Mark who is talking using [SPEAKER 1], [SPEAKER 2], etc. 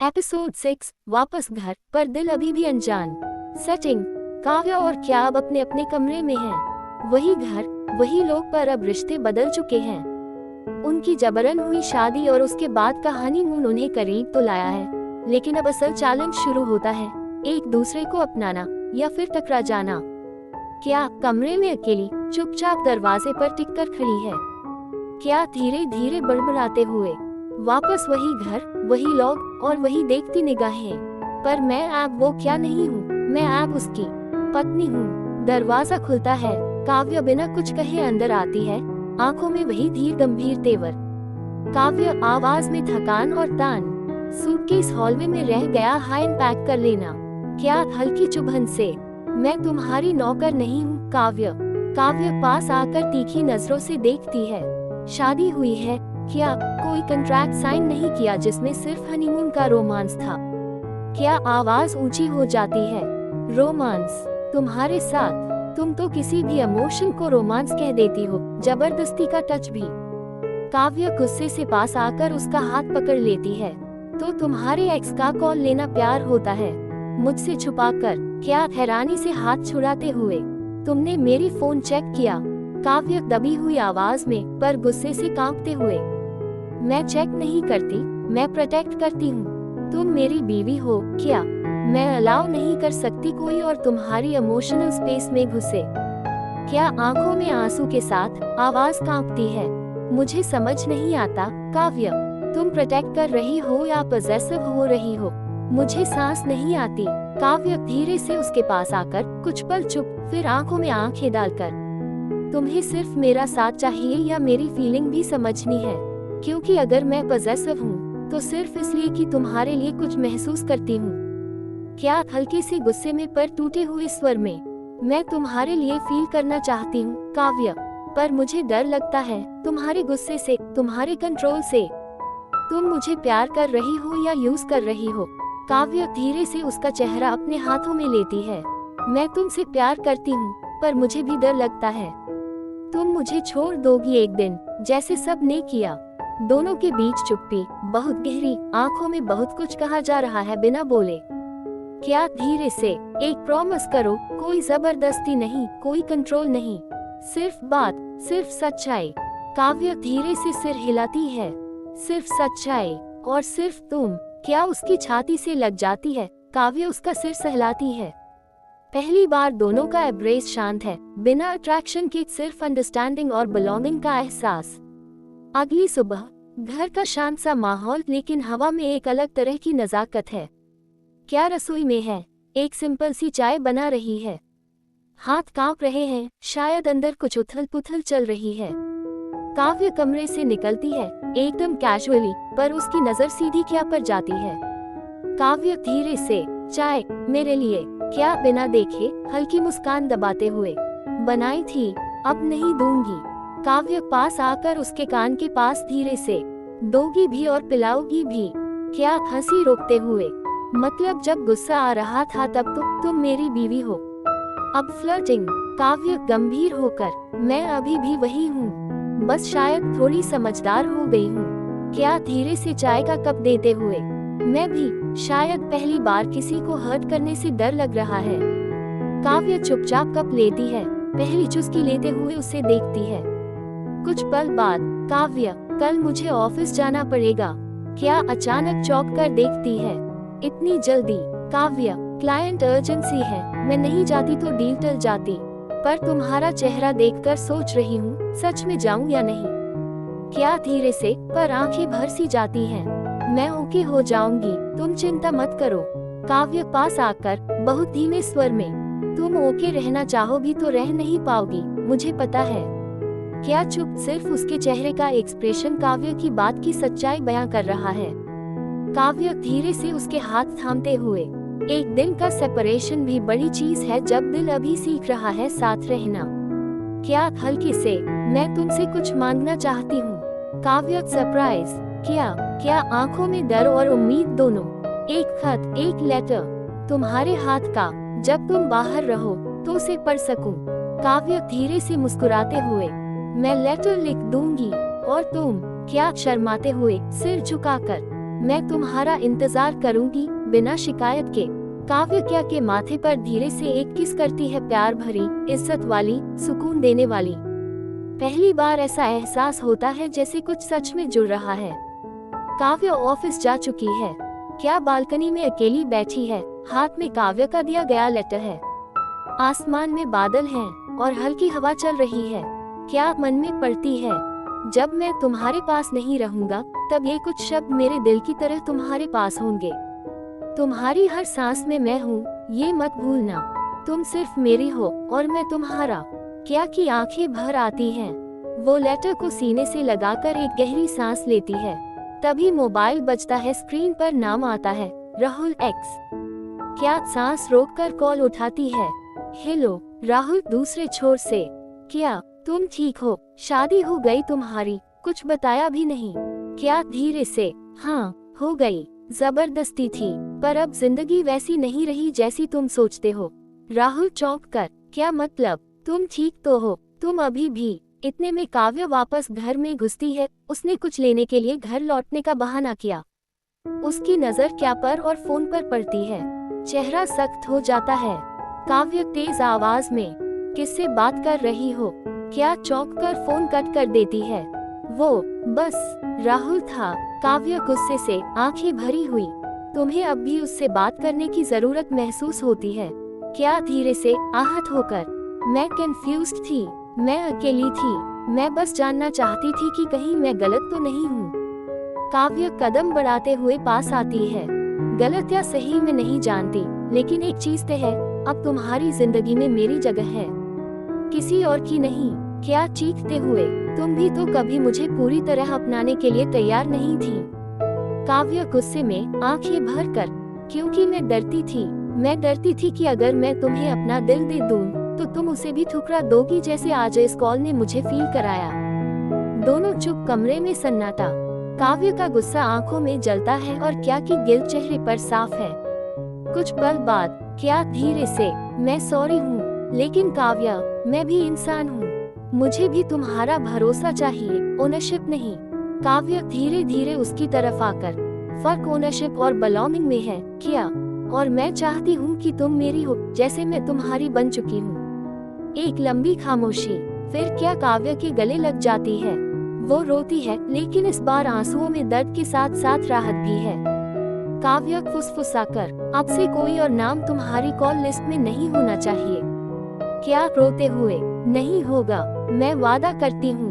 [SPEAKER 1] Episode 6 वापस घर पर दिल अभी भी अनजान। सेटिंग काव्या और क्या अब अपने अपने कमरे में हैं। वही घर वही लोग, पर अब रिश्ते बदल चुके हैं। उनकी जबरन हुई शादी और उसके बाद का हनीमून उन्हें करीब तो लाया है, लेकिन अब असल चैलेंज शुरू होता है, एक दूसरे को अपनाना या फिर टकरा जाना। क्या कमरे में अकेली चुपचाप दरवाजे पर टिक कर खड़ी है। क्या धीरे धीरे बड़बड़ाते हुए वापस वही घर वही लोग और वही देखती निगाहें। पर मैं अब वो क्या नहीं हूँ, मैं अब उसकी पत्नी हूँ। दरवाजा खुलता है, काव्या बिना कुछ कहे अंदर आती है, आंखों में वही धीर गंभीर तेवर। काव्या आवाज में थकान और तान। सूटकेस हॉलवे में रह गया, हाइन पैक कर लेना। क्या हल्की चुभन से, मैं तुम्हारी नौकर नहीं हूँ काव्या। काव्या पास आकर तीखी नजरों से देखती है। शादी हुई है क्या, कोई कॉन्ट्रैक्ट साइन नहीं किया जिसमें सिर्फ हनीमून का रोमांस था। क्या आवाज ऊंची हो जाती है, रोमांस तुम्हारे साथ। तुम तो किसी भी इमोशन को रोमांस कह देती हो, जबरदस्ती का टच भी। काव्या गुस्से से पास आकर उसका हाथ पकड़ लेती है। तो तुम्हारे एक्स का कॉल लेना प्यार होता है, मुझसे छुपाकर। क्या हैरानी से हाथ छुड़ाते हुए, तुमने मेरी फोन चेक किया। काव्या दबी हुई आवाज में पर गुस्से से कांपते हुए, मैं चेक नहीं करती, मैं प्रोटेक्ट करती हूँ। तुम मेरी बीवी हो क्या, मैं अलाउ नहीं कर सकती कोई और तुम्हारी इमोशनल स्पेस में घुसे। क्या आंखों में आंसू के साथ आवाज कांपती है, मुझे समझ नहीं आता काव्या, तुम प्रोटेक्ट कर रही हो या पॉसेसिव हो रही हो, मुझे सांस नहीं आती। काव्या धीरे से उसके पास आकर कुछ पल चुप, फिर आंखों में आंखें डालकर, तुम्हें सिर्फ मेरा साथ चाहिए या मेरी फीलिंग भी समझनी है। क्योंकि अगर मैं पॉसेसिव हूँ तो सिर्फ इसलिए कि तुम्हारे लिए कुछ महसूस करती हूँ। क्या हल्के से गुस्से में पर टूटे हुए स्वर में, मैं तुम्हारे लिए फील करना चाहती हूँ काव्या, पर मुझे डर लगता है तुम्हारे गुस्से से, तुम्हारे कंट्रोल से। तुम मुझे प्यार कर रही हो या यूज कर रही हो। काव्या धीरे से उसका चेहरा अपने हाथों में लेती है। मैं तुमसे प्यार करती हूँ, पर मुझे भी डर लगता है तुम मुझे छोड़ दोगी एक दिन, जैसे सब ने किया। दोनों के बीच चुप्पी बहुत गहरी, आंखों में बहुत कुछ कहा जा रहा है बिना बोले। क्या धीरे से, एक प्रॉमिस करो, कोई जबरदस्ती नहीं, कोई कंट्रोल नहीं, सिर्फ बात, सिर्फ सच्चाई। काव्या धीरे से सिर हिलाती है, सिर्फ सच्चाई और सिर्फ तुम। क्या उसकी छाती से लग जाती है, काव्या उसका सिर सहलाती है। पहली बार दोनों का एब्रेस शांत है, बिना अट्रैक्शन के, सिर्फ अंडरस्टैंडिंग और बिलोंगिंग का एहसास। अगली सुबह घर का शांत सा माहौल, लेकिन हवा में एक अलग तरह की नजाकत है। क्या रसोई में है, एक सिंपल सी चाय बना रही है, हाथ कांप रहे हैं, शायद अंदर कुछ उथल पुथल चल रही है। काव्या कमरे से निकलती है एकदम कैजुअली, पर उसकी नजर सीधी क्या पर जाती है। काव्या धीरे से, चाय मेरे लिए क्या, बिना देखे, हल्की मुस्कान दबाते हुए, बनाई थी, अब नहीं दूंगी। काव्या पास आकर उसके कान के पास धीरे से, दोगी भी और पिलाओगी भी। क्या हंसी रोकते हुए, मतलब जब गुस्सा आ रहा था तब तो तुम मेरी बीवी हो। अब फ्लर्टिंग, काव्या गंभीर होकर, मैं अभी भी वही हूँ, बस शायद थोड़ी समझदार हो गई हूँ। क्या धीरे से चाय का कप देते हुए, मैं भी शायद पहली बार किसी को हर्ट करने से डर लग रहा है। काव्या चुपचाप कप लेती है, पहली चुस्की लेते हुए उसे देखती है। कुछ पल बाद, काव्या, कल मुझे ऑफिस जाना पड़ेगा। क्या अचानक चौंक कर देखती है, इतनी जल्दी। काव्या, क्लाइंट अर्जेंसी है, मैं नहीं जाती तो डील टल जाती, पर तुम्हारा चेहरा देखकर सोच रही हूँ सच में जाऊँ या नहीं। क्या धीरे से, पर आंखें भर सी जाती हैं, मैं ओके हो जाऊंगी, तुम चिंता मत करो। काव्या पास आकर बहुत धीमे स्वर में, तुम ओके रहना चाहो भी तो रह नहीं पाओगी, मुझे पता है। क्या चुप, सिर्फ उसके चेहरे का एक्सप्रेशन काव्या की बात की सच्चाई बयां कर रहा है। काव्या धीरे से उसके हाथ थामते हुए, एक दिन का सेपरेशन भी बड़ी चीज है जब दिल अभी सीख रहा है साथ रहना। क्या हल्के से, मैं तुमसे कुछ मांगना चाहती हूँ। काव्या सरप्राइज, क्या आंखों में डर और उम्मीद दोनों। एक खत, एक लेटर, तुम्हारे हाथ का, जब तुम बाहर रहो तो उसे पढ़ सकूं। काव्या धीरे से मुस्कुराते हुए, मैं लेटर लिख दूंगी, और तुम। क्या शर्माते हुए, सिर झुकाकर, मैं तुम्हारा इंतजार करूंगी बिना शिकायत के। काव्य क्या के माथे पर धीरे से एक किस करती है, प्यार भरी, इज्जत वाली, सुकून देने वाली। पहली बार ऐसा एहसास होता है जैसे कुछ सच में जुड़ रहा है। काव्य ऑफिस जा चुकी है। क्या बालकनी में अकेली बैठी है। हाथ में काव्य का दिया गया लेटर है। आसमान में बादल हैं और हल्की हवा चल रही है। क्या मन में पड़ती है, जब मैं तुम्हारे पास नहीं रहूंगा तब ये कुछ शब्द मेरे दिल की तरह तुम्हारे पास होंगे। तुम्हारी हर सांस में मैं हूँ, ये मत भूलना। तुम सिर्फ मेरी हो और मैं तुम्हारा। क्या की आंखें भर आती हैं। वो लेटर को सीने से लगाकर एक गहरी सांस लेती है। तभी मोबाइल बजता है। स्क्रीन पर नाम आता है, राहुल एक्स। क्या सांस रोककर कॉल उठाती है। हेलो राहुल, दूसरे छोर से। क्या तुम ठीक हो। शादी हो गई तुम्हारी, कुछ बताया भी नहीं। क्या धीरे से। हाँ हो गई, जबरदस्ती थी, पर अब जिंदगी वैसी नहीं रही जैसी तुम सोचते हो। राहुल चौंक कर, क्या मतलब, तुम ठीक तो हो। तुम अभी भी। इतने में काव्य वापस घर में घुसती है। उसने कुछ लेने के लिए घर लौटने का बहाना किया। उसकी नजर क्या पर और फोन पर पड़ती है। चेहरा सख्त हो जाता है। काव्य तेज आवाज में, किससे बात कर रही हो। क्या चौंक कर फोन कट कर देती है। वो बस राहुल था। काव्य गुस्से से आंखें भरी हुई। तुम्हें अब भी उससे बात करने की जरूरत महसूस होती है। क्या धीरे से, आहत होकर। मैं कंफ्यूज्ड थी, मैं अकेली थी, मैं बस जानना चाहती थी कि कहीं मैं गलत तो नहीं हूँ। काव्य कदम बढ़ाते हुए पास आती है। गलत या सही में नहीं जानती, लेकिन एक चीज तय है, अब तुम्हारी जिंदगी में मेरी जगह है, किसी और की नहीं। क्या चीखते हुए, तुम भी तो कभी मुझे पूरी तरह अपनाने के लिए तैयार नहीं थी। काव्य गुस्से में आंखें भर कर, क्योंकि मैं डरती थी कि अगर मैं तुम्हें अपना दिल दे दूं तो तुम उसे भी ठुकरा दोगी, जैसे आज इस कॉल ने मुझे फील कराया। दोनों चुप, कमरे में सन्नाटा। काव्य का गुस्सा आंखों में जलता है और क्या की गिल्ट चेहरे पर साफ है। कुछ पल बाद क्या धीरे से, मैं सॉरी हूँ, लेकिन काव्य मैं भी इंसान हूँ, मुझे भी तुम्हारा भरोसा चाहिए, ओनरशिप नहीं। काव्य धीरे धीरे उसकी तरफ आकर, फर्क ओनरशिप और बिलोंगिंग में है। क्या, और मैं चाहती हूँ कि तुम मेरी हो जैसे मैं तुम्हारी बन चुकी हूँ। एक लंबी खामोशी, फिर क्या काव्य के गले लग जाती है। वो रोती है, लेकिन इस बार आंसुओं में दर्द के साथ साथ राहत भी है। काव्य फुसफुसाकर, अब से कोई और नाम तुम्हारी कॉल लिस्ट में नहीं होना चाहिए। क्या रोते हुए, नहीं होगा, मैं वादा करती हूँ।